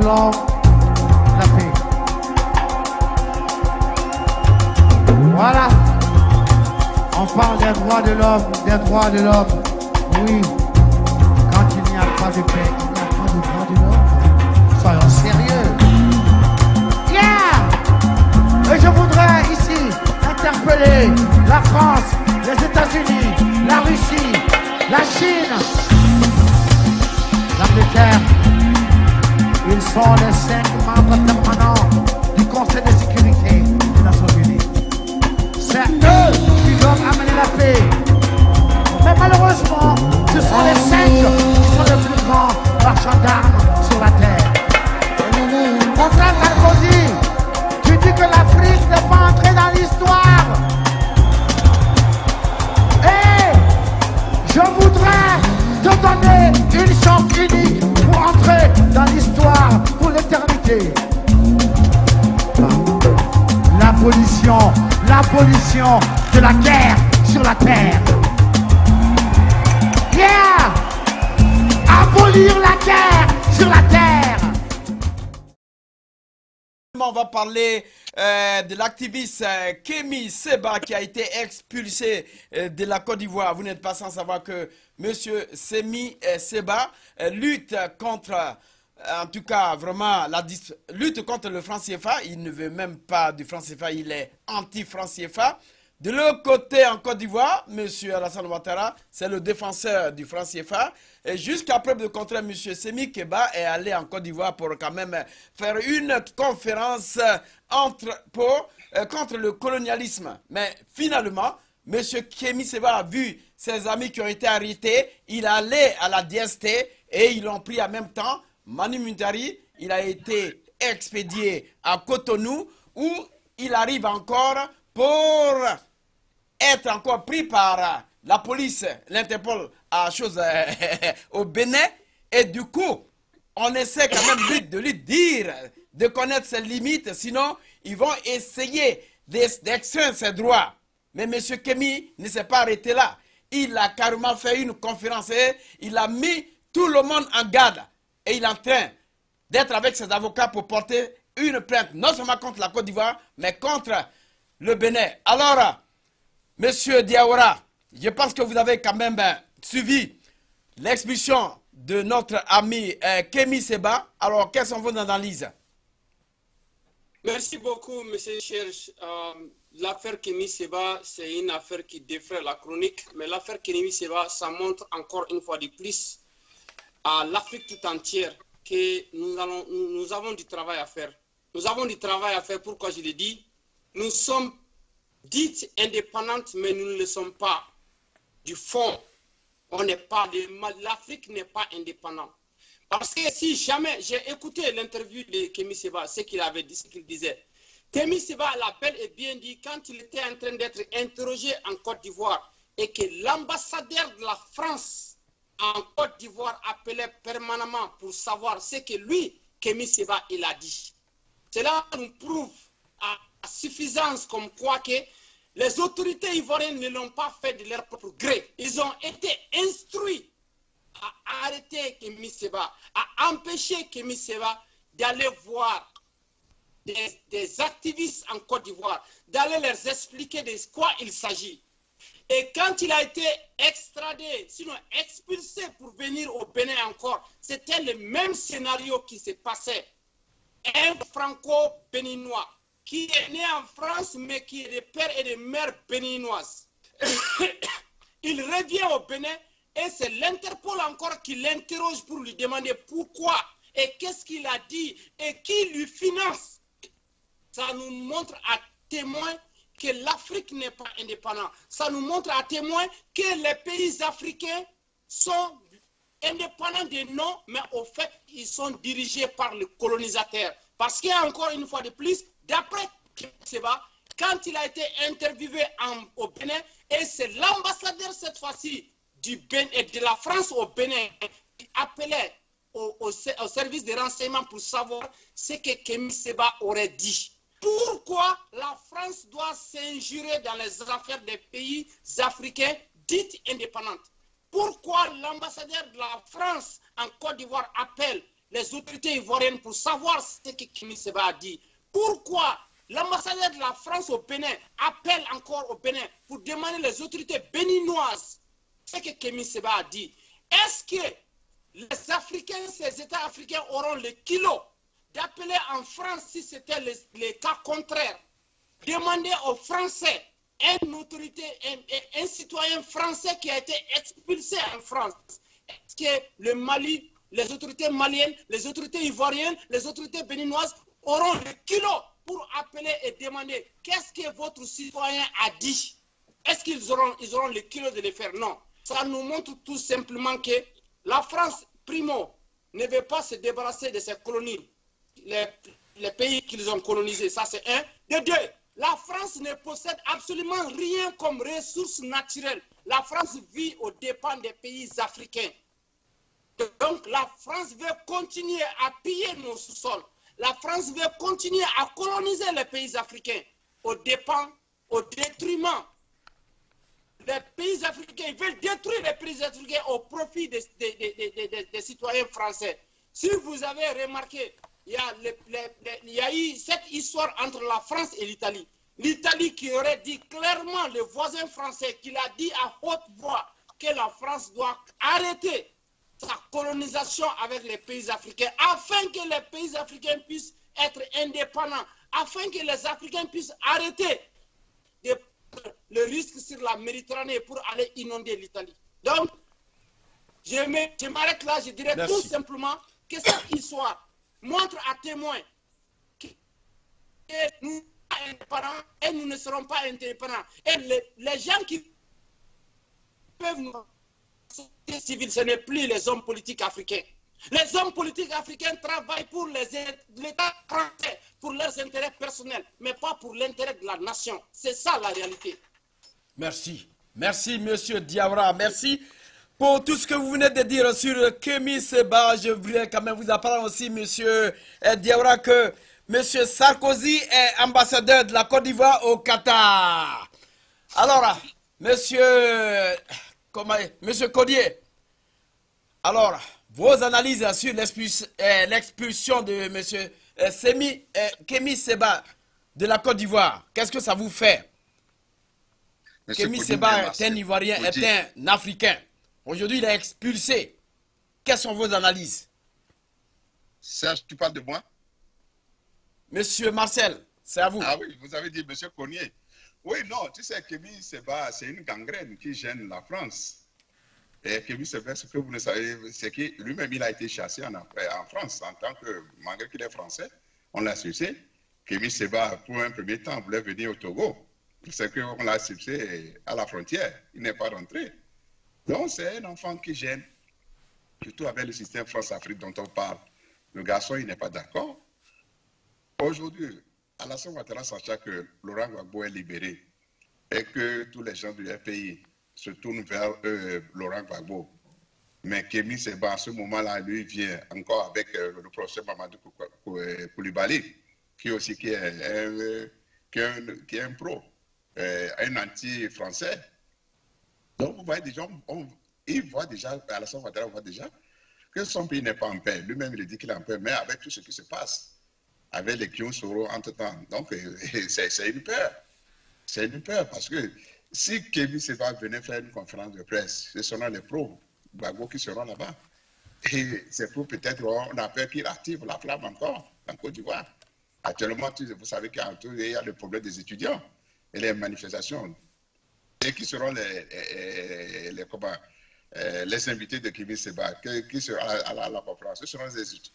l'homme, la paix. Voilà. On parle des droits de l'homme, des droits de l'homme. Oui. Quand il n'y a pas de paix, il n'y a pas de droits de l'homme. Soyons sérieux. Yeah! Et je voudrais ici interpeller la France, les États-Unis, la Russie, la Chine, l'Angleterre. Ils sont les 5 membres permanents du Conseil de sécurité des Nations Unies. C'est eux qui doivent amener la paix. Mais malheureusement, ce sont les 5 qui sont les plus grands marchands d'armes sur la terre. Mon frère Sarkozy, tu dis que l'Afrique n'est pas entrée dans l'histoire. Et je voudrais te donner une chance unique pour entrer dans l'histoire pour l'éternité. L'abolition de la guerre sur la terre. Yeah! Abolir la guerre sur la terre. On va parler de l'activiste Kémy Séba qui a été expulsé de la Côte d'Ivoire. Vous n'êtes pas sans savoir que M. Kémy Séba lutte contre, en tout cas vraiment, la lutte contre le franc CFA. Il ne veut même pas du franc CFA, il est anti-franc CFA. De l'autre côté, en Côte d'Ivoire, M. Alassane Ouattara, c'est le défenseur du franc CFA. Et jusqu'à preuve de contraire, M. Kémy Séba est allé en Côte d'Ivoire pour quand même faire une conférence contre le colonialisme. Mais finalement, M. Kémy Séba a vu ses amis qui ont été arrêtés. Il est allé à la DST et ils l'ont pris en même temps. Manu Muntari, il a été expédié à Cotonou où il arrive encore pour être encore pris par la police, l'Interpol au Bénin. Et du coup, on essaie quand même de lui dire de connaître ses limites, sinon ils vont essayer d'extraire ses droits. Mais M. Kémy ne s'est pas arrêté là. Il a carrément fait une conférence et il a mis tout le monde en garde. Et il est en train d'être avec ses avocats pour porter une plainte, non seulement contre la Côte d'Ivoire, mais contre le Bénin. Alors, Monsieur Diawara, je pense que vous avez quand même suivi l'expulsion de notre ami Kémy Séba. Alors, quelles sont vos analyses? Merci beaucoup, Monsieur Cherche. L'affaire Kémy Séba, c'est une affaire qui défraie la chronique, mais l'affaire Kémy Séba, ça montre encore une fois de plus à l'Afrique tout entière que nous avons du travail à faire. Nous avons du travail à faire, pourquoi je le dis? Nous sommes dites indépendantes, mais nous ne le sommes pas. Du fond, l'Afrique n'est pas indépendante. Parce que si jamais, j'ai écouté l'interview de Kémy Séba, ce qu'il avait dit, ce qu'il disait. Kémy Séba l'a bel et bien dit quand il était en train d'être interrogé en Côte d'Ivoire et que l'ambassadeur de la France en Côte d'Ivoire appelait permanemment pour savoir ce que lui, Kémy Séba, il a dit. Cela nous prouve à suffisance comme quoi que les autorités ivoiriennes ne l'ont pas fait de leur propre gré. Ils ont été instruits à arrêter Kémy Séba, à empêcher Kémy Séba d'aller voir des activistes en Côte d'Ivoire, d'aller leur expliquer de quoi il s'agit. Et quand il a été extradé, sinon expulsé pour venir au Bénin encore, c'était le même scénario qui se passait. Un franco-béninois qui est né en France, mais qui est de père et de mère béninoise. Il revient au Bénin et c'est l'Interpol encore qui l'interroge pour lui demander pourquoi et qu'est-ce qu'il a dit et qui lui finance. Ça nous montre à témoin que l'Afrique n'est pas indépendante. Ça nous montre à témoin que les pays africains sont indépendants des noms, mais au fait, ils sont dirigés par le colonisateur. Parce qu'il y a encore une fois de plus, d'après Kémy Séba, quand il a été interviewé au Bénin, et c'est l'ambassadeur cette fois-ci de la France au Bénin qui appelait au service de renseignement pour savoir ce que Kémy Séba aurait dit. Pourquoi la France doit s'injurer dans les affaires des pays africains dites indépendantes? Pourquoi l'ambassadeur de la France en Côte d'Ivoire appelle les autorités ivoiriennes pour savoir ce que Kémy Séba a dit. Pourquoi l'ambassadeur de la France au Bénin appelle encore au Bénin pour demander les autorités béninoises ce que Kémy Séba a dit? Est-ce que les Africains, ces États africains auront le kilo d'appeler en France, si c'était les cas contraires, demander aux Français, un citoyen français qui a été expulsé en France, est-ce que le Mali, les autorités maliennes, les autorités ivoiriennes, les autorités béninoises auront le kilo pour appeler et demander qu'est-ce que votre citoyen a dit? Est-ce qu'ils auront le kilo de le faire? Non. Ça nous montre tout simplement que la France, primo, ne veut pas se débarrasser de ses colonies, les pays qu'ils ont colonisés. Ça, c'est un. De deux, la France ne possède absolument rien comme ressources naturelles. La France vit aux dépens des pays africains. Donc, la France veut continuer à piller nos sous-sols. La France veut continuer à coloniser les pays africains aux dépens, au détriment. Les pays africains veulent détruire les pays africains au profit des citoyens français. Si vous avez remarqué, il y a eu cette histoire entre la France et l'Italie. L'Italie qui aurait dit clairement, le voisin français, qu'il a dit à haute voix que la France doit arrêter sa colonisation avec les pays africains afin que les pays africains puissent être indépendants, afin que les Africains puissent arrêter le risque sur la Méditerranée pour aller inonder l'Italie. Donc, je m'arrête là, je dirais tout simplement que cette histoire montre à témoin que nous sommes indépendants et nous ne serons pas indépendants. Et les gens qui peuvent nous civils, ce n'est plus les hommes politiques africains. Les hommes politiques africains travaillent pour l'État français, pour leurs intérêts personnels, mais pas pour l'intérêt de la nation. C'est ça la réalité. Merci. Merci, monsieur Diawara. Merci pour tout ce que vous venez de dire sur Kémy Séba. Je voulais quand même vous apprendre aussi, monsieur Diawara, que monsieur Sarkozy est ambassadeur de la Côte d'Ivoire au Qatar. Alors, monsieur Codier, alors, vos analyses sur l'expulsion de monsieur Kémy Séba de la Côte d'Ivoire, qu'est-ce que ça vous fait? Kémy Séba est un Ivoirien, est un Africain. Aujourd'hui, il est expulsé. Quelles sont vos analyses? Serge, tu parles de moi? Monsieur Marcel, c'est à vous. Ah oui, vous avez dit monsieur Cognier. Oui, non, tu sais, Kémy Séba, c'est une gangrène qui gêne la France. Et Kémy Séba, ce que vous ne savez, c'est que lui-même, il a été chassé en France, en tant que, malgré qu'il est français, on l'a sucé. Kémy Séba, pour un premier temps, voulait venir au Togo. C'est qu'on l'a sucé à la frontière. Il n'est pas rentré. Donc, c'est un enfant qui gêne, surtout avec le système France-Afrique dont on parle. Le garçon, il n'est pas d'accord. Aujourd'hui, Alassane Ouattara, sachant que Laurent Gbagbo est libéré et que tous les gens du pays se tournent vers Laurent Gbagbo. Mais Kémy Séba, à ce moment-là, lui vient encore avec le professeur Mamadou Koulibaly, qui est un pro, un anti-français. Donc, vous voyez déjà, il voit déjà, Alassane Ouattara voit déjà que son pays n'est pas en paix. Lui-même, il dit qu'il est en paix, mais avec tout ce qui se passe, avec les Guillaume Soro entre-temps. Donc, c'est une peur. C'est une peur parce que si Kémy Séba venait faire une conférence de presse, ce seront les pros Gbagbo qui seront là-bas. Et c'est pour peut-être, on a peur qu'il active la flamme encore en Côte d'Ivoire. Actuellement, vous savez qu'il y a le problème des étudiants et les manifestations. Et qui seront les invités de Kémy Séba, qui seront à la conférence? Ce seront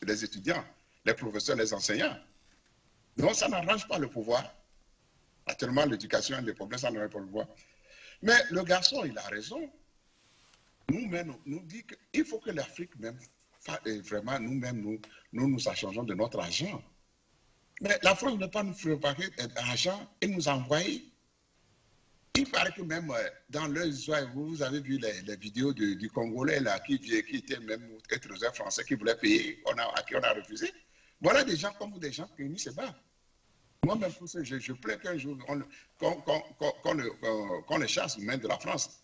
les étudiants, les professeurs, les enseignants. Donc, ça n'arrange pas le pouvoir. Actuellement, l'éducation, les problèmes, ça n'arrange pas le pouvoir. Mais le garçon, il a raison. Nous-mêmes, nous dit qu'il faut que l'Afrique même, vraiment, nous-mêmes, nous changeons de notre argent. Mais la France ne peut pas nous préparer l'argent et nous envoyer. Il paraît que même dans leur histoire, vous avez vu les vidéos du Congolais là, qui était même un trésor français qui voulait payer, à qui on a refusé. Voilà des gens comme vous, des gens qui Kémy Séba. Moi-même, je plains qu'un jour, qu'on les chasse même de la France.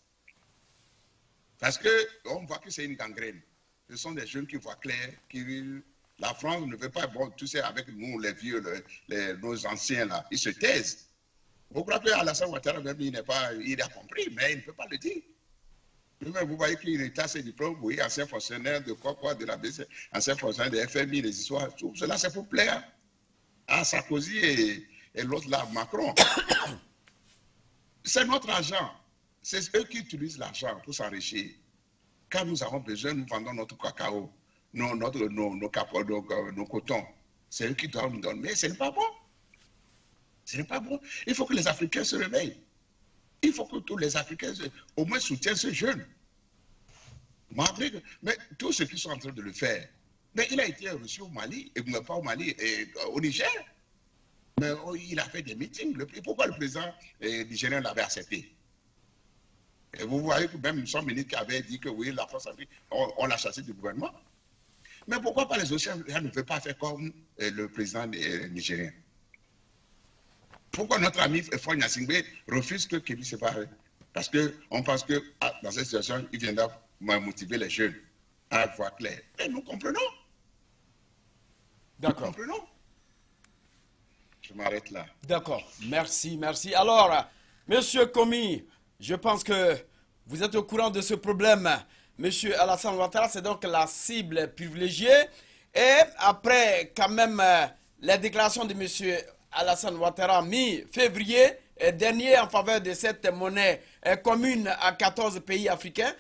Parce qu'on voit que c'est une gangrène. Ce sont des jeunes qui voient clair, qui La France ne veut pas, bon, tu sais, avec nous, les vieux, nos anciens, là, ils se taisent. Vous croyez qu'Alassane Ouattara, même, il a compris, mais il ne peut pas le dire. Vous voyez qu'il est à ses diplômes, oui, ancien fonctionnaire de quoi, de la BC, ancien fonctionnaire de FMI, les histoires, tout cela, c'est pour plaire à Sarkozy et l'autre là, Macron. C'est notre argent. C'est eux qui utilisent l'argent pour s'enrichir. Quand nous avons besoin, nous vendons notre cacao, nos cotons. C'est eux qui doivent nous donner. Mais ce n'est pas bon. Ce n'est pas bon. Il faut que les Africains se réveillent. Il faut que tous les Africains au moins soutiennent ce jeune. Mais tous ceux qui sont en train de le faire, mais il a été reçu au Mali, et pas au Mali, et au Niger. Mais il a fait des meetings. Pourquoi le président nigérien l'avait accepté? Et vous voyez que même son ministre qui avait dit que oui, la France Afrique, on l'a chassé du gouvernement. Mais pourquoi pas les Océans ne veulent pas faire comme le président nigérien? Pourquoi notre ami Faure Gnassingbé refuse que Kémy Séba? Parce qu'on pense que dans cette situation, il viendra motiver les jeunes à voir clair. Mais nous comprenons. D'accord. Nous comprenons. Je m'arrête là. D'accord. Merci, merci. Alors, Monsieur Komi, je pense que vous êtes au courant de ce problème. Monsieur Alassane Ouattara, c'est donc la cible privilégiée. Et après, quand même, les déclarations de Monsieur Alassane Ouattara mi-février dernier en faveur de cette monnaie commune à 14 pays africains.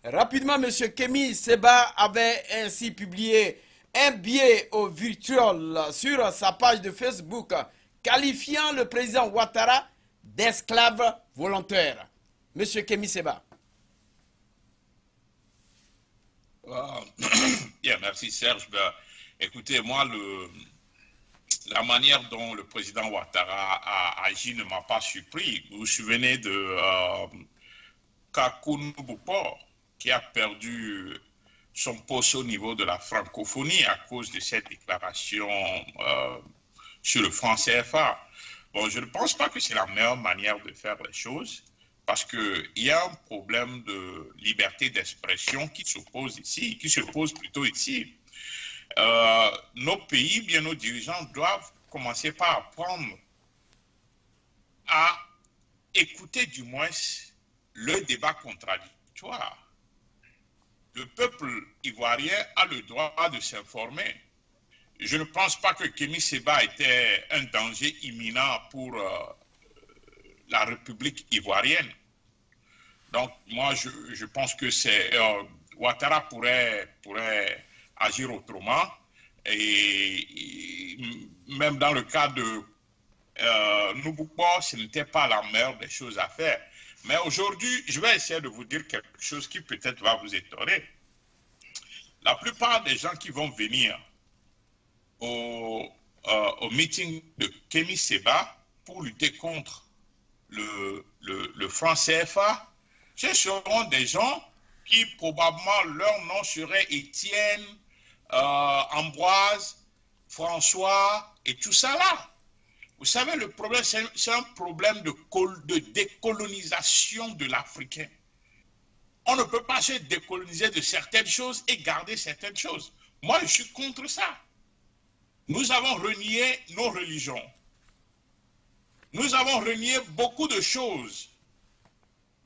Rapidement, M. Kémy Séba avait ainsi publié un billet au virtuel sur sa page de Facebook qualifiant le président Ouattara d'esclave volontaire. M. Kémy Séba. Bien, merci Serge. Écoutez, moi, la manière dont le président Ouattara a agi ne m'a pas surpris. Vous vous souvenez de Kakou Boupor, qui a perdu son poste au niveau de la francophonie à cause de cette déclaration sur le franc CFA. Bon, je ne pense pas que c'est la meilleure manière de faire les choses, parce qu'il y a un problème de liberté d'expression qui s'oppose ici, qui se pose plutôt ici. Nos pays, bien nos dirigeants, doivent commencer par apprendre à écouter du moins le débat contradictoire. Le peuple ivoirien a le droit de s'informer. Je ne pense pas que Kémy Séba était un danger imminent pour la République ivoirienne. Donc, moi, je pense que Ouattara pourrait agir autrement. Et même dans le cas de Noubouko, ce n'était pas la meilleure des choses à faire. Mais aujourd'hui, je vais essayer de vous dire quelque chose qui peut-être va vous étonner. La plupart des gens qui vont venir au meeting de Kémy Séba pour lutter contre le franc CFA, ce seront des gens qui probablement leur nom serait Étienne, Ambroise, François et tout ça là. Vous savez, le problème, c'est un problème de décolonisation de l'Africain. On ne peut pas se décoloniser de certaines choses et garder certaines choses. Moi, je suis contre ça. Nous avons renié nos religions. Nous avons renié beaucoup de choses.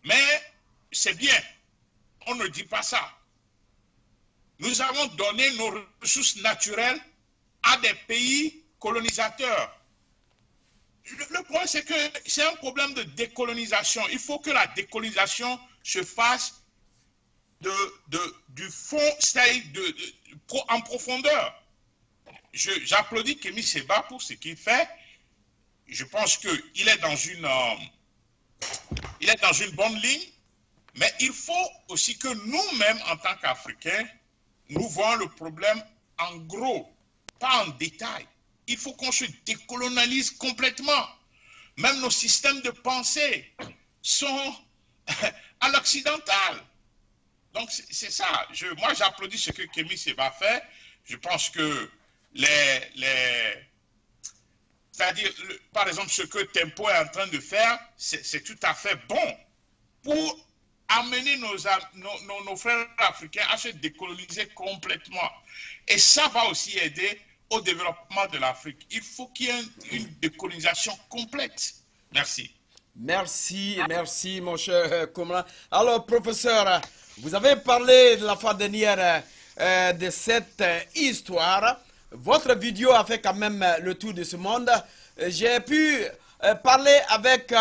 Mais c'est bien. On ne dit pas ça. Nous avons donné nos ressources naturelles à des pays colonisateurs. Le problème, c'est que c'est un problème de décolonisation. Il faut que la décolonisation se fasse du fond, c'est-à-dire en profondeur. J'applaudis Kémy Séba pour ce qu'il fait. Je pense qu'il est dans une bonne ligne, mais il faut aussi que nous-mêmes, en tant qu'Africains, nous voyons le problème en gros, pas en détail. Il faut qu'on se décolonialise complètement. Même nos systèmes de pensée sont à l'occidental. Donc c'est ça. Moi j'applaudis ce que Kémy Séba fait. Je pense que c'est-à-dire, par exemple, ce que Tempo est en train de faire, c'est tout à fait bon pour amener nos frères africains à se décoloniser complètement. Et ça va aussi aider au développement de l'Afrique. Il faut qu'il y ait une décolonisation complète. Merci. Merci mon cher Komla. Alors, professeur, vous avez parlé de la fois dernière de cette histoire. Votre vidéo a fait quand même le tour de ce monde. J'ai pu parler avec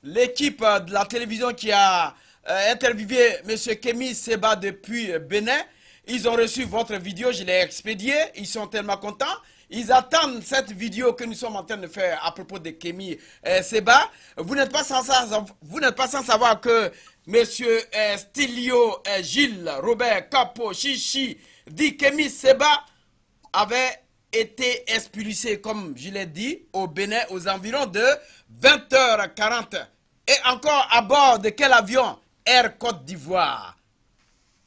l'équipe de la télévision qui a interviewé M. Kémi Séba depuis Bénin. Ils ont reçu votre vidéo, je l'ai expédiée. Ils sont tellement contents. Ils attendent cette vidéo que nous sommes en train de faire à propos de Kémi Séba. Vous n'êtes pas sans savoir que M. Stilio Gilles Robert Capo Chichi dit Kémi Séba avait été expulsé, comme je l'ai dit, au Bénin aux environs de 20h40. Et encore à bord de quel avion? Air Côte d'Ivoire.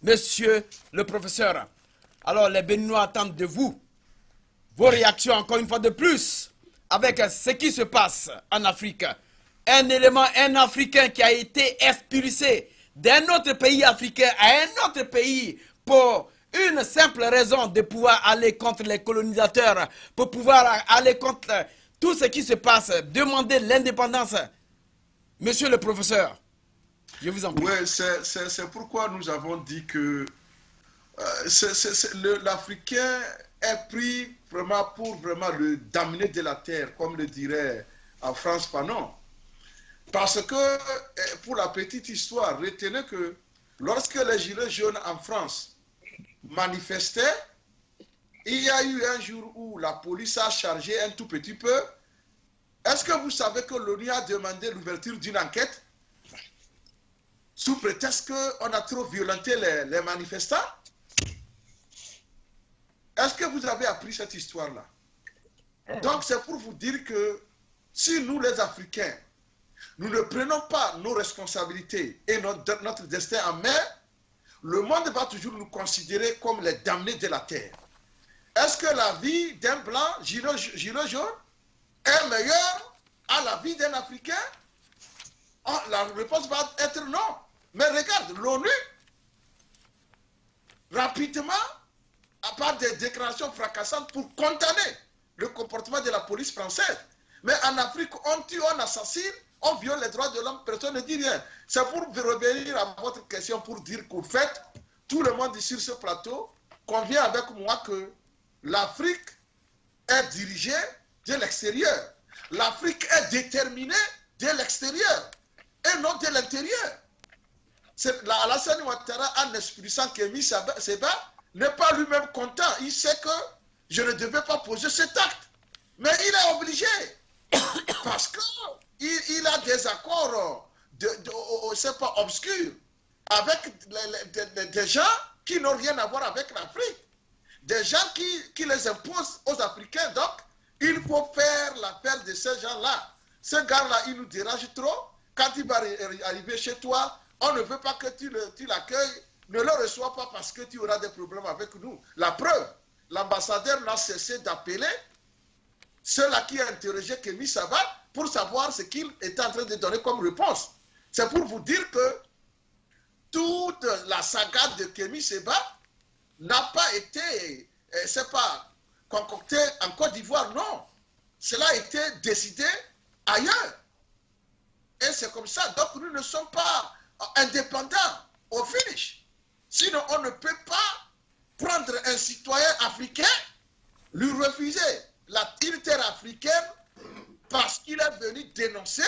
Monsieur le professeur, alors les Béninois attendent de vous vos réactions encore une fois de plus avec ce qui se passe en Afrique. Un élément, un Africain qui a été expulsé d'un autre pays africain à un autre pays pour une simple raison de pouvoir aller contre les colonisateurs, pour pouvoir aller contre tout ce qui se passe, demander l'indépendance. Monsieur le professeur, je vous en prie. Oui, c'est pourquoi nous avons dit que l'Africain est pris vraiment pour vraiment le damner de la terre, comme le dirait en France Fanon. Parce que, pour la petite histoire, retenez que lorsque les gilets jaunes en France manifestaient, il y a eu un jour où la police a chargé un tout petit peu. Est-ce que vous savez que l'ONU a demandé l'ouverture d'une enquête sous prétexte qu'on a trop violenté les manifestants? Est-ce que vous avez appris cette histoire-là? Donc c'est pour vous dire que si nous les Africains, nous ne prenons pas nos responsabilités et notre destin en main, le monde va toujours nous considérer comme les damnés de la terre. Est-ce que la vie d'un blanc, gilet jaune, est meilleure à la vie d'un Africain? La réponse va être non. Mais regarde, l'ONU, rapidement, à part des déclarations fracassantes pour condamner le comportement de la police française. Mais en Afrique, on tue, on assassine, on viole les droits de l'homme, personne ne dit rien. C'est pour revenir à votre question, pour dire qu'au fait, tout le monde sur ce plateau convient avec moi que l'Afrique est dirigée de l'extérieur. L'Afrique est déterminée de l'extérieur et non de l'intérieur. Alassane Ouattara, en expulsant Kémi Séba, n'est pas lui-même content. Il sait que je ne devais pas poser cet acte. Mais il est obligé. Parce qu'il a des accords, c'est pas obscurs, avec des gens qui n'ont rien à voir avec l'Afrique. Des gens qui les imposent aux Africains. Donc, il faut faire l'affaire de ces gens-là. Ce gars-là, il nous dérange trop. Quand il va arriver chez toi, on ne veut pas que tu l'accueilles. Ne le reçois pas parce que tu auras des problèmes avec nous. La preuve, l'ambassadeur n'a cessé d'appeler ceux-là qui ont interrogé Kémi Séba pour savoir ce qu'il est en train de donner comme réponse. C'est pour vous dire que toute la saga de Kémi Séba n'a pas été, c'est pas concocté en Côte d'Ivoire, non. Cela a été décidé ailleurs. Et c'est comme ça. Donc nous ne sommes pas indépendants au finish. Sinon, on ne peut pas prendre un citoyen africain, lui refuser la terre africaine parce qu'il est venu dénoncer,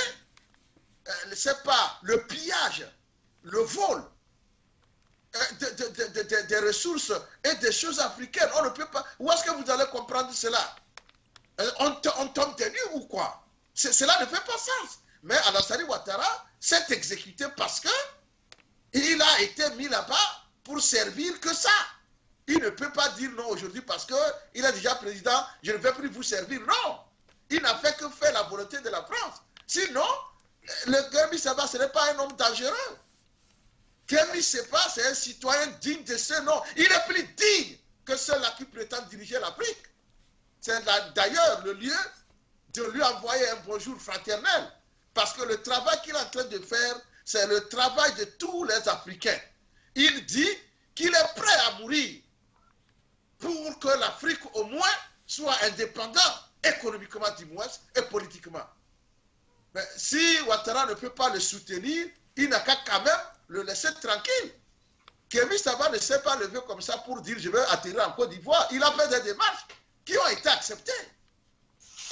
c'est pas le pillage, le vol des ressources et des choses africaines. On ne peut pas. Où est-ce que vous allez comprendre cela? On tombe de nuit ou quoi? Cela ne fait pas sens. Mais Alassane Ouattara s'est exécuté parce que il a été mis là-bas pour servir que ça. Il ne peut pas dire non aujourd'hui parce qu'il est déjà président, je ne vais plus vous servir. Non. Il n'a fait que faire la volonté de la France. Sinon, le Kémi Séba, ce n'est pas un homme dangereux. Kémi Séba, c'est un citoyen digne de ce nom. Il est plus digne que ceux-là qui prétendent diriger l'Afrique. C'est d'ailleurs le lieu de lui envoyer un bonjour fraternel. Parce que le travail qu'il est en train de faire, c'est le travail de tous les Africains. Il dit qu'il est prêt à mourir pour que l'Afrique au moins soit indépendante, économiquement du moins et politiquement. Mais si Ouattara ne peut pas le soutenir, il n'a qu'à quand même le laisser tranquille. Kémy Seba ne s'est pas levé comme ça pour dire je vais atterrir en Côte d'Ivoire. Il a fait des démarches qui ont été acceptées.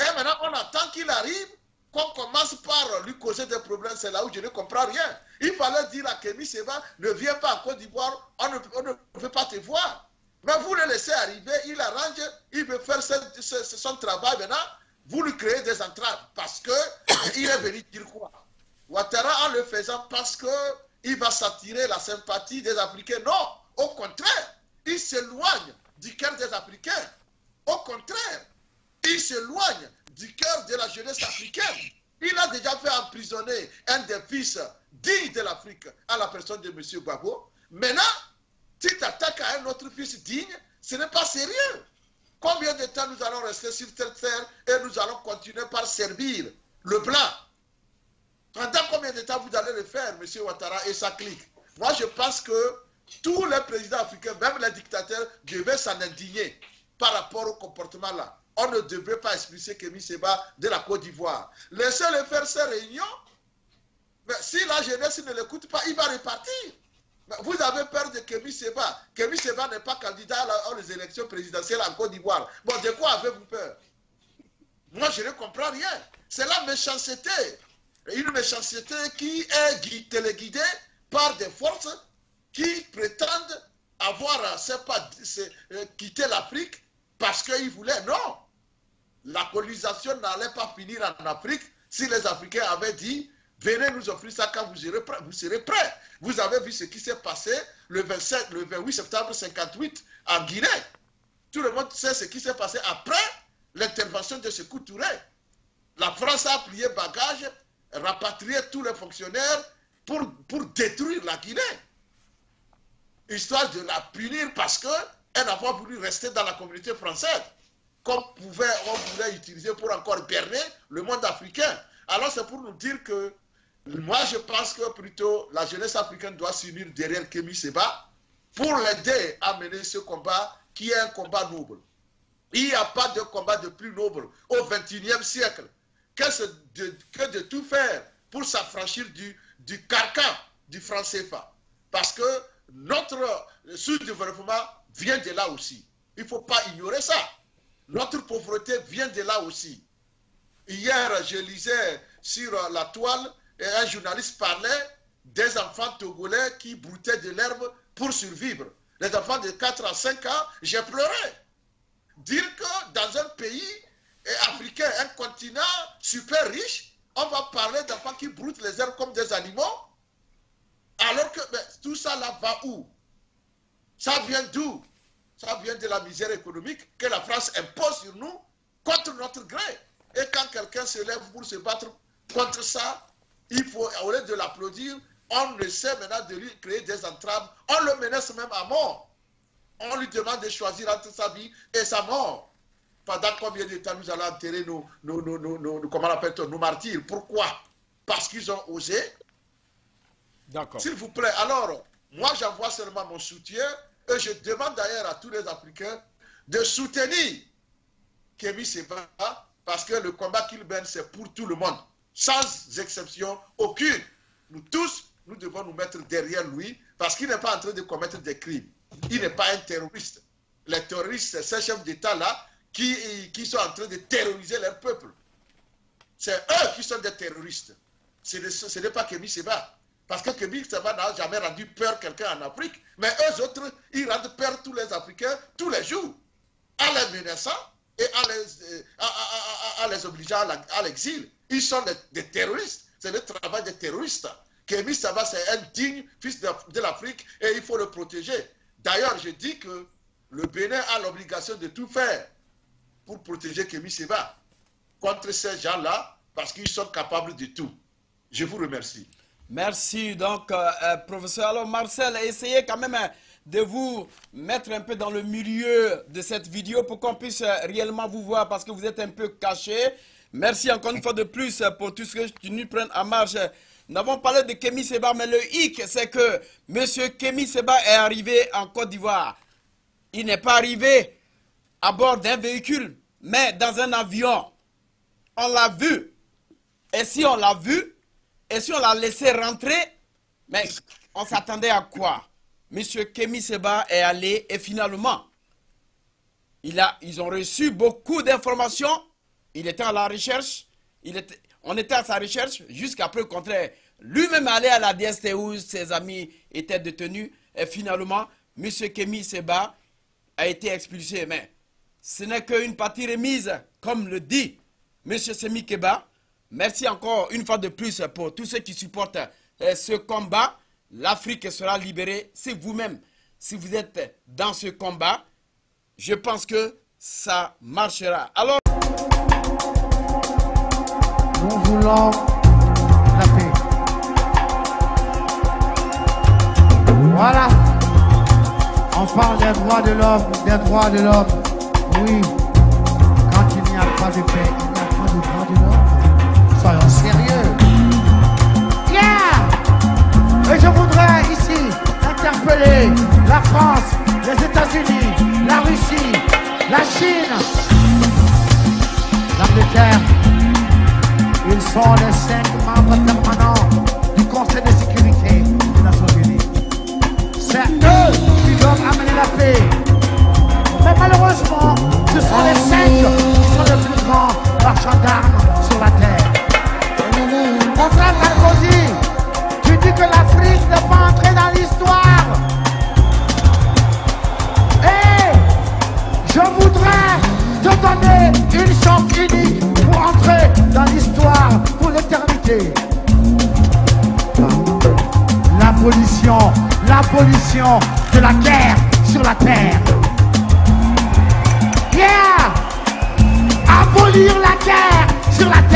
Et maintenant on attend qu'il arrive, qu'on commence par lui causer des problèmes. C'est là où je ne comprends rien. Il fallait dire à Kémy Seba, ne viens pas en Côte d'Ivoire, on ne veut pas te voir. Mais vous le laissez arriver, il arrange, il veut faire son travail maintenant. Vous lui créez des entraves parce qu'il est venu dire quoi? Ouattara, en le faisant parce qu'il va s'attirer la sympathie des Africains. Non, au contraire, il s'éloigne du cœur des Africains. Au contraire, il s'éloigne du cœur de la jeunesse africaine. Il a déjà fait emprisonner un des fils dignes de l'Afrique à la personne de M. Gbagbo. Maintenant, tu t'attaques à un autre fils digne, ce n'est pas sérieux. Combien de temps nous allons rester sur cette terre et nous allons continuer par servir le blanc? Pendant combien de temps vous allez le faire, M. Ouattara et sa clique? Moi, je pense que tous les présidents africains, même les dictateurs, devaient s'en indigner par rapport au comportement là. On ne devrait pas expulser Kémy Seba de la Côte d'Ivoire. Laissez-le faire ses réunions. Mais si la jeunesse ne l'écoute pas, il va repartir. Mais vous avez peur de Kémy Seba. Kémy Seba n'est pas candidat aux élections présidentielles en Côte d'Ivoire. Bon, de quoi avez-vous peur? Moi, je ne comprends rien. C'est la méchanceté. Une méchanceté qui est téléguidée par des forces qui prétendent avoir quitté l'Afrique parce qu'ils voulaient. Non. La colonisation n'allait pas finir en Afrique si les Africains avaient dit venez nous offrir ça quand vous serez prêts. Vous avez vu ce qui s'est passé le 28 septembre 1958 en Guinée. Tout le monde sait ce qui s'est passé après l'intervention de Sékou Touré. La France a plié bagage, rapatrié tous les fonctionnaires pour détruire la Guinée. Histoire de la punir parce qu'elle n'a pas voulu rester dans la communauté française, comme on voulait utiliser pour encore berner le monde africain. Alors c'est pour nous dire que moi je pense que plutôt la jeunesse africaine doit s'unir derrière Kémy Seba pour l'aider à mener ce combat qui est un combat noble. Il n'y a pas de combat de plus noble au XXIe siècle que de tout faire pour s'affranchir du carcan du franc CFA. Parce que notre sous-développement vient de là aussi. Il ne faut pas ignorer ça. Notre pauvreté vient de là aussi. Hier, je lisais sur la toile et un journaliste parlait des enfants togolais qui broutaient de l'herbe pour survivre. Les enfants de 4 à 5 ans, j'ai pleuré. Dire que dans un pays africain, un continent super riche, on va parler d'enfants qui broutent les herbes comme des animaux, alors que tout ça là va où? Ça vient d'où? Ça vient de la misère économique que la France impose sur nous contre notre gré. Et quand quelqu'un se lève pour se battre contre ça, il faut, au lieu de l'applaudir, on essaie maintenant de lui créer des entraves. On le menace même à mort. On lui demande de choisir entre sa vie et sa mort. Pendant combien de temps nous allons enterrer nos martyrs? Pourquoi? Parce qu'ils ont osé. D'accord. S'il vous plaît, alors, moi j'envoie seulement mon soutien et je demande d'ailleurs à tous les Africains de soutenir Kémy Seba parce que le combat qu'il mène, c'est pour tout le monde, sans exception aucune. Nous tous, nous devons nous mettre derrière lui parce qu'il n'est pas en train de commettre des crimes. Il n'est pas un terroriste. Les terroristes, c'est ces chefs d'État-là qui sont en train de terroriser leur peuple. C'est eux qui sont des terroristes. Ce n'est pas Kémy Seba. Parce que Kémy Seba n'a jamais rendu peur quelqu'un en Afrique. Mais eux autres, ils rendent peur tous les Africains tous les jours. En les menaçant et en les obligeant à l'exil. Ils sont des terroristes. C'est le travail des terroristes. Kémy Seba, c'est un digne fils de l'Afrique et il faut le protéger. D'ailleurs, je dis que le Bénin a l'obligation de tout faire pour protéger Kémy Seba contre ces gens-là parce qu'ils sont capables de tout. Je vous remercie. Merci. Donc, professeur, alors Marcel, essayez quand même de vous mettre un peu dans le milieu de cette vidéo pour qu'on puisse réellement vous voir parce que vous êtes un peu caché. Merci encore une fois de plus pour tout ce que tu nous prennes en marche Nous avons parlé de Kémy Séba, mais le hic, c'est que M. Kémy Séba est arrivé en Côte d'Ivoire. Il n'est pas arrivé à bord d'un véhicule, mais dans un avion. On l'a vu. Et si on l'a vu, et si on l'a laissé rentrer, mais on s'attendait à quoi? M. Kémy Séba est allé et finalement, ils ont reçu beaucoup d'informations. Il était à la recherche. On était à sa recherche jusqu'à preuve contraire. Lui-même allait à la DST où ses amis étaient détenus. Et finalement, M. Kémy Séba a été expulsé. Mais ce n'est qu'une partie remise, comme le dit M. Semi Keba. Merci encore une fois de plus pour tous ceux qui supportent ce combat. L'Afrique sera libérée. Si vous-même, si vous êtes dans ce combat, je pense que ça marchera. Alors, nous voulons la paix. Voilà. On parle des droits de l'homme, des droits de l'homme. Oui. Quand il n'y a pas de paix, il n'y a pas de droits de l'homme. Soyons sérieux. Yeah! Et je voudrais ici interpeller la France, les États-Unis, la Russie, la Chine, l'Angleterre. Ils sont les 5 membres permanents du Conseil de sécurité des Nations Unies. C'est eux qui doivent amener la paix. Mais malheureusement, ce sont les 5 qui sont les plus grands marchands d'armes sur la terre. Mon frère Sarkozy, tu dis que l'Afrique n'est pas entrée dans l'histoire. Et je voudrais te donner une chance unique pour entrer dans l'histoire pour l'éternité. L'abolition de la guerre sur la terre. Yeah! Abolir la guerre sur la terre.